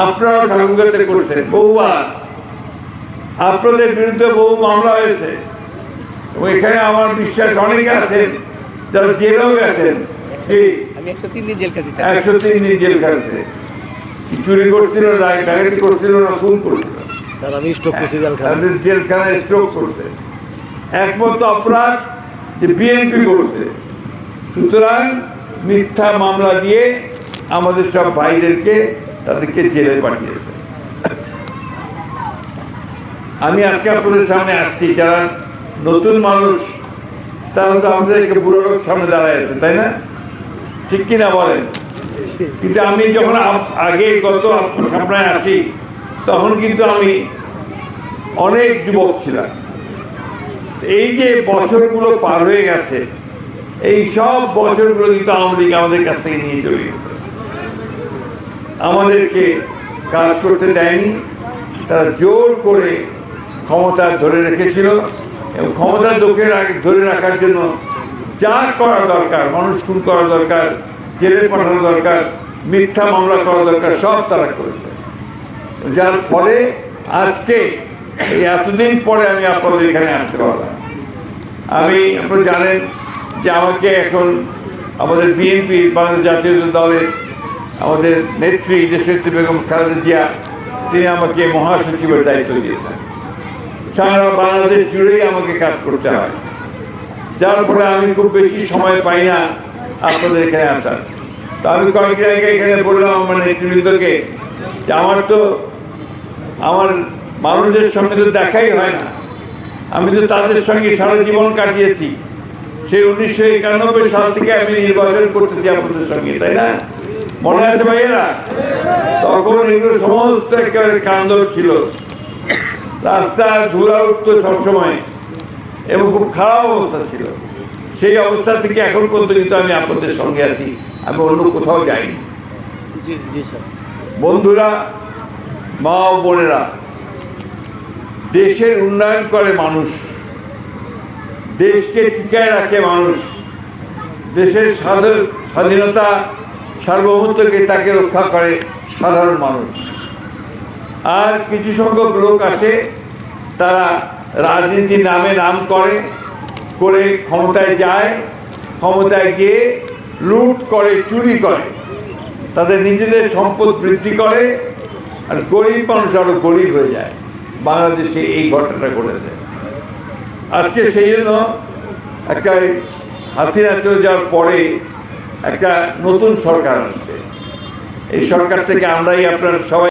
আপনারা ঠাকুরগাতে করছেন বহুবার, আপনাদের বিরুদ্ধে বহু মামলা হয়েছে। ওইখানে আমার বিশ্বাস অনেকে আছেন যারা জেলেও গেছেন। 103 দিন জেল খাটছি। 103 দিন জেল খাটছে। চুরি করছিল, ডাকাতি করছিল না, খুন করছিল, তাদের জেলখানায় স্ট্রোক করছে। একমাত্র অপরাধ যে বিএনপি করছে। সুতরাং মিথ্যা মামলা দিয়ে আমাদের সব ভাইদেরকে তাদেরকে জেলে পাঠিয়েছে। আমি আজকে আপনাদের সামনে আসছি, যারা নতুন মানুষ তারা তো আমাদেরকে বুড়ো লোক সামনে দাঁড়ায় আছে, তাই না? ঠিক কিনা বলেন? কিন্তু আমি যখন আগে গত সামনে আসি তখন কিন্তু আমি অনেক যুবক ছিলাম। এই যে বছরগুলো পার হয়ে গেছে, এই সব বছরগুলো কিন্তু আওয়ামী লীগ আমাদের কাছ থেকে নিয়ে চলে গেছে। আমাদেরকে কাজ করতে দেয়নি, তারা জোর করে ক্ষমতা ধরে রেখেছিল এবং ক্ষমতা ধরে রাখার জন্য যা করা দরকার, মানুষ খুন করা দরকার, জেলে পাঠানো দরকার, মিথ্যা মামলা করা দরকার, সব তারা করেছে। যার ফলে আজকে এই এতদিন পরে আমি আপনাদের এখানে আসতে পারলাম। আপনারা জানেন যে আমাকে এখন আমাদের বিএনপি বাংলাদেশ জাতীয় দলের আমাদের নেত্রী দেশনেত্রী বেগম খালেদা জিয়া তিনি আমাকে মহাসচিবের দায়িত্ব দিয়েছেন। সারা বাংলাদেশ জুড়েই আমাকে কাজ করতে হয়, যার ফলে আমি খুব বেশি সময় পাই না আপনাদের এখানে আসার। তো আমি কয়েক জায়গায় এখানে বললাম আমার নেতৃবৃন্দকে যে আমার মানুষদের সঙ্গে তো দেখাই হয় না, আমি তো তাদের সঙ্গে সারা জীবন কাটিয়েছি। সেই 1991 সাল থেকে আমি নির্বাচন করতেছি আপনাদের সঙ্গে, তাই না? মনে আছে ভাইয়েরা? তখন এগুলো সমস্ত একেবারে কান্দল ছিল, রাস্তা ধুলা উঠতো সবসময় এবং খুব খারাপ অবস্থা ছিল। সেই অবস্থা থেকে এখন পর্যন্ত কিন্তু আমি আপনাদের সঙ্গে আছি, আমি অন্য কোথাও যাইনি। বন্ধুরা, মা ও বোনেরা, দেশের উন্নয়ন করে মানুষ, দেশকে টিকায় রাখে মানুষ, দেশের স্বাধীনতা সার্বভৌমত্বকে তাকে রক্ষা করে সাধারণ মানুষ। আর কিছু সংখ্যক লোক আসে, তারা রাজনীতির নামে নাম করে ক্ষমতায় যায়, ক্ষমতায় গিয়ে লুট করে, চুরি করে, তাদের নিজেদের সম্পদ বৃদ্ধি করে, আর গরিব মানুষ আরও গরিব হয়ে যায়। বাংলাদেশে এই ঘটনাটা ঘটেছে। আজকে সেই জন্য একটা হাসিনা চলে যাওয়ার পরে একটা নতুন সরকার আসছে। এই সরকার থেকে আমরাই আপনারা সবাই